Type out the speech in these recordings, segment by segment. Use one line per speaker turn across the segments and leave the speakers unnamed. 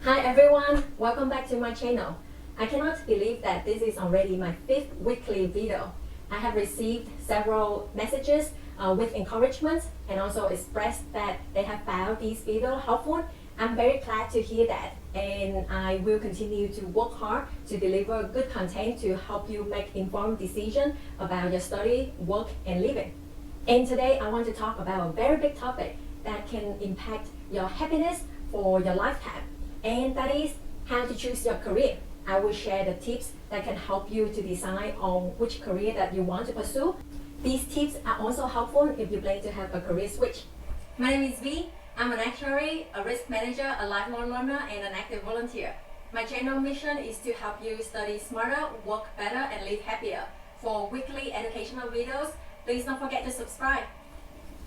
Hi everyone, welcome back to my channel. I cannot believe that this is already my 5th weekly video. I have received several messages with encouragement and also expressed that they have found this video helpful. I'm very glad to hear that, and I will continue to work hard to deliver good content to help you make informed decisions about your study, work, and living. And today I want to talk about a very big topic that can impact your happiness for your lifetime, and that is how to choose your career. I will share the tips that can help you to decide on which career that you want to pursue. These tips are also helpful if you plan to have a career switch. My name is V. I'm an actuary, a risk manager, a lifelong learner, and an active volunteer. My channel mission is to help you study smarter, work better, and live happier. For weekly educational videos, please don't forget to subscribe.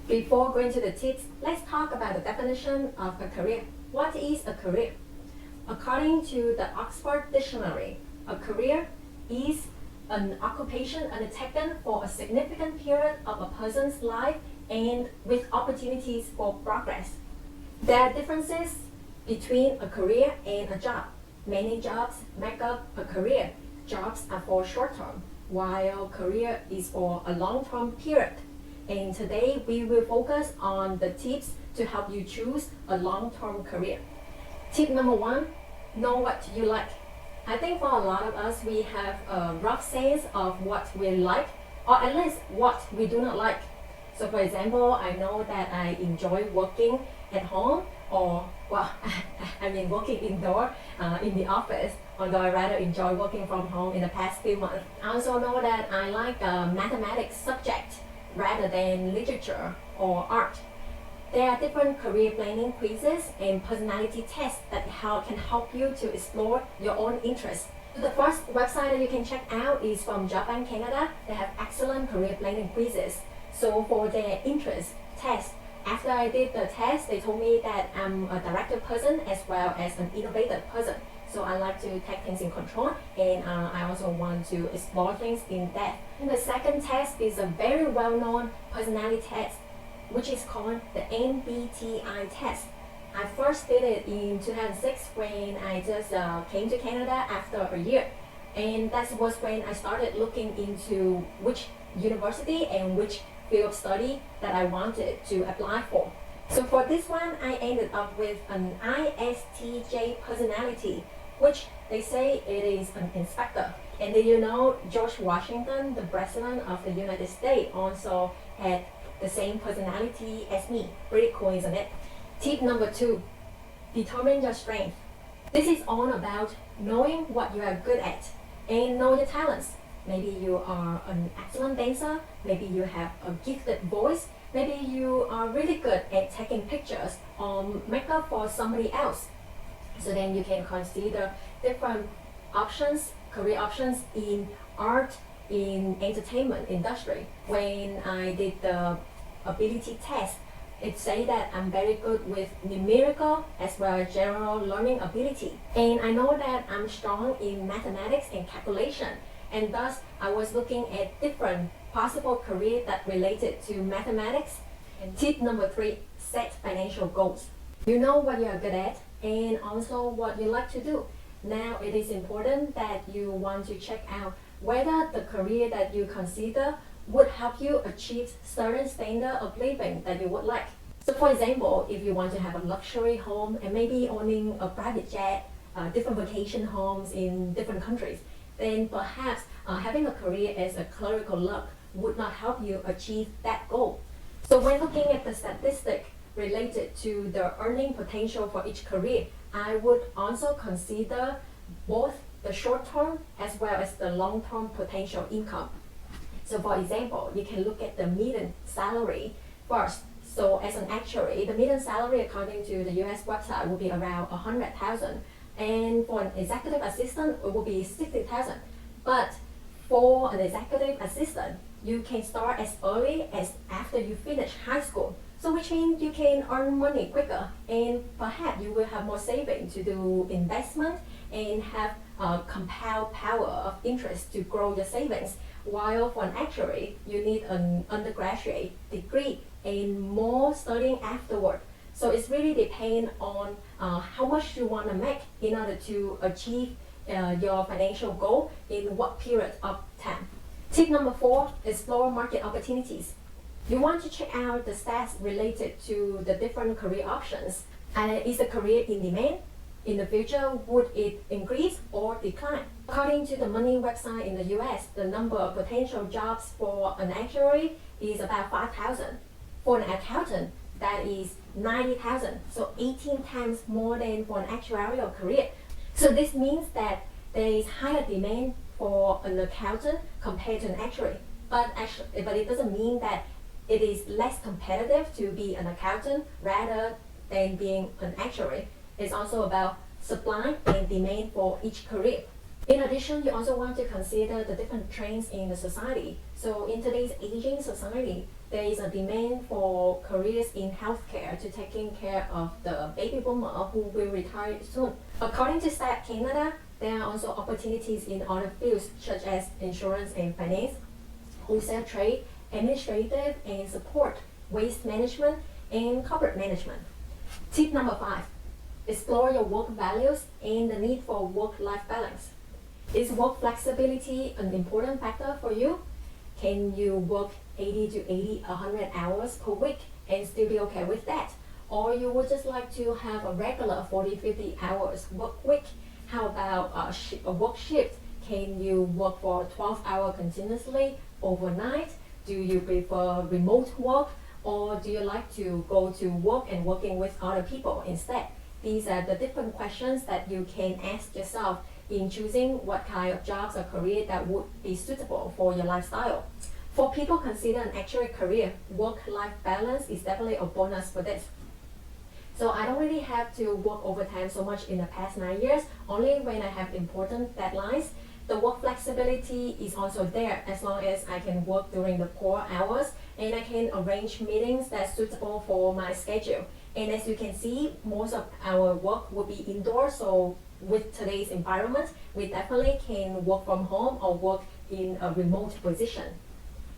Before going to the tips, let's talk about the definition of a career. What is a career? According to the Oxford Dictionary, a career is an occupation undertaken for a significant period of a person's life and with opportunities for progress. There are differences between a career and a job. Many jobs make up a career. Jobs are for short term, while career is for a long-term period. And today we will focus on the tips to help you choose a long-term career. Tip number 1, know what you like. I think for a lot of us, we have a rough sense of what we like, or at least what we do not like. So for example, I know that I enjoy working at home, or I mean working indoor in the office, although I rather enjoy working from home in the past few months. I also know that I like mathematics subject rather than literature or art. There are different career planning quizzes and personality tests that can help you to explore your own interests. The first website that you can check out is from Job Bank Canada. They have excellent career planning quizzes. So for their interest test, after I did the test, they told me that I'm a directive person as well as an innovative person. So I like to take things in control, and I also want to explore things in depth. And the second test is a very well-known personality test, which is called the MBTI test. I first did it in 2006 when I just came to Canada after a year. And that was when I started looking into which university and which field of study that I wanted to apply for. So for this one, I ended up with an ISTJ personality, which they say it is an inspector. And did you know George Washington, the president of the United States, also had the same personality as me? Pretty cool, isn't it? Tip number 2, determine your strength. This is all about knowing what you are good at and know your talents. Maybe you are an excellent dancer, maybe you have a gifted voice, maybe you are really good at taking pictures or makeup for somebody else. So then you can consider different options, career options in art, in entertainment industry. When I did the ability test, it said that I'm very good with numerical as well as general learning ability. And I know that I'm strong in mathematics and calculation. And thus, I was looking at different possible careers that related to mathematics. And tip number 3, set financial goals. You know what you are good at and also what you like to do. Now it is important that you want to check out whether the career that you consider would help you achieve certain standard of living that you would like. So for example, if you want to have a luxury home and maybe owning a private jet, different vacation homes in different countries, then perhaps having a career as a clerical clerk would not help you achieve that goal. So when looking at the statistic related to the earning potential for each career, I would also consider both the short-term as well as the long-term potential income. So for example, you can look at the median salary first. So as an actuary, the median salary according to the US website will be around 100,000. And for an executive assistant, it will be 60,000. But for an executive assistant, you can start as early as after you finish high school. So which means you can earn money quicker, and perhaps you will have more savings to do investment and have a compound power of interest to grow your savings. While for an actuary, you need an undergraduate degree and more studying afterward. So it's really depend on how much you want to make in order to achieve your financial goal in what period of time. Tip number 4, explore market opportunities. You want to check out the stats related to the different career options. Is the career in demand? In the future, would it increase or decline? According to the Money website in the US, the number of potential jobs for an actuary is about 5,000. For an accountant, that is 90,000, so 18 times more than for an actuarial career. So this means that there is higher demand for an accountant compared to an actuary. But it doesn't mean that it is less competitive to be an accountant rather than being an actuary. It's also about supply and demand for each career. In addition, you also want to consider the different trends in the society. So in today's aging society, there is a demand for careers in healthcare to taking care of the baby boomer who will retire soon. According to Stat Canada, there are also opportunities in other fields such as insurance and finance, wholesale trade, administrative and support, waste management, and corporate management. Tip number 5, explore your work values and the need for work-life balance. Is work flexibility an important factor for you? Can you work 100 hours per week and still be okay with that? Or you would just like to have a regular 40-50 hours work week? How about a work shift? Can you work for 12 hours continuously overnight? Do you prefer remote work, or do you like to go to work and working with other people instead? These are the different questions that you can ask yourself in choosing what kind of jobs or career that would be suitable for your lifestyle. For people consider an actual career, work-life balance is definitely a bonus for this. So I don't really have to work overtime so much in the past 9 years, only when I have important deadlines. The work flexibility is also there as long as I can work during the core hours and I can arrange meetings that's suitable for my schedule. And as you can see, most of our work will be indoors, so with today's environment, we definitely can work from home or work in a remote position.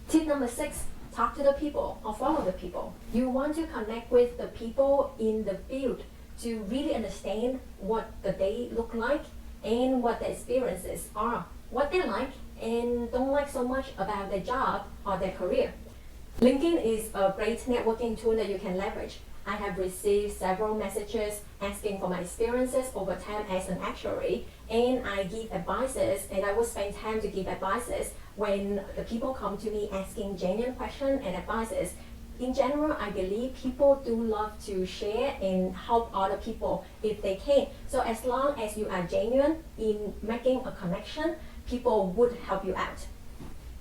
Tip number 6, talk to the people or follow the people. You want to connect with the people in the field to really understand what the day look like and what the experiences are, what they like and don't like so much about their job or their career. LinkedIn is a great networking tool that you can leverage. I have received several messages asking for my experiences over time as an actuary, and I give advices, and I will spend time to give advices when the people come to me asking genuine questions and advices. In general, I believe people do love to share and help other people if they can. So as long as you are genuine in making a connection, people would help you out.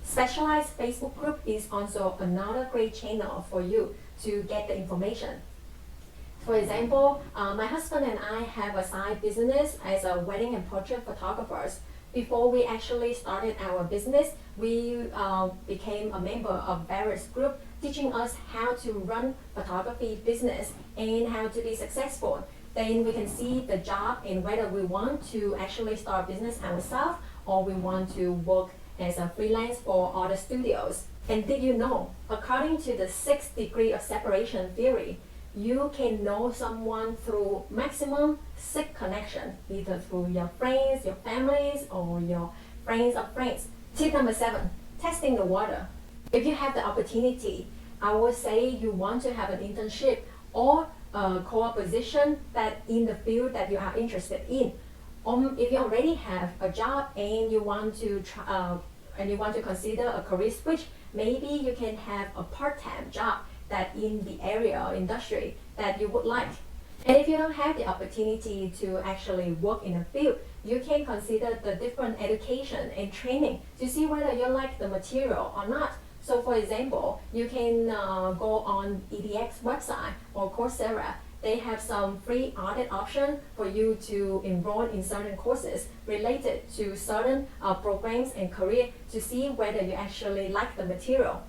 Specialized Facebook group is also another great channel for you to get the information. For example, my husband and I have a side business as a wedding and portrait photographers. Before we actually started our business, we became a member of various groups teaching us how to run photography business and how to be successful. Then we can see the job and whether we want to actually start business ourselves or we want to work as a freelance for other studios. And did you know, according to the 6 degrees of separation theory, you can know someone through maximum 6 connections, either through your friends, your families, or your friends of friends. Tip number 7, testing the water. If you have the opportunity, I would say you want to have an internship or a core position that in the field that you are interested in. If you already have a job and you want to consider a career switch, maybe you can have a part-time job that in the area or industry that you would like. And if you don't have the opportunity to actually work in a field, you can consider the different education and training to see whether you like the material or not. So for example, you can go on EDX website or Coursera. They have some free audit option for you to enroll in certain courses related to certain programs and career to see whether you actually like the material.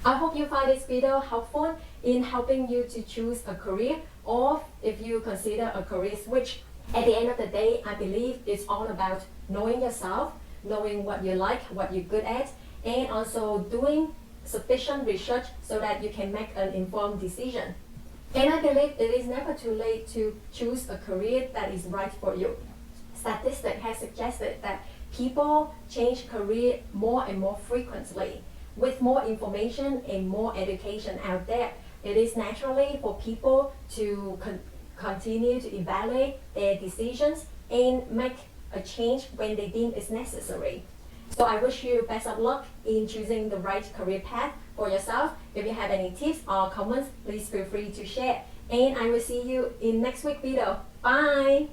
I hope you find this video helpful in helping you to choose a career or if you consider a career switch. At the end of the day, I believe it's all about knowing yourself, knowing what you like, what you're good at, and also doing sufficient research so that you can make an informed decision. And I believe it is never too late to choose a career that is right for you. Statistics has suggested that people change career more and more frequently. With more information and more education out there, it is naturally for people to continue to evaluate their decisions and make a change when they deem it's necessary. So I wish you best of luck in choosing the right career path for yourself. If you have any tips or comments, please feel free to share. And I will see you in next week video. Bye!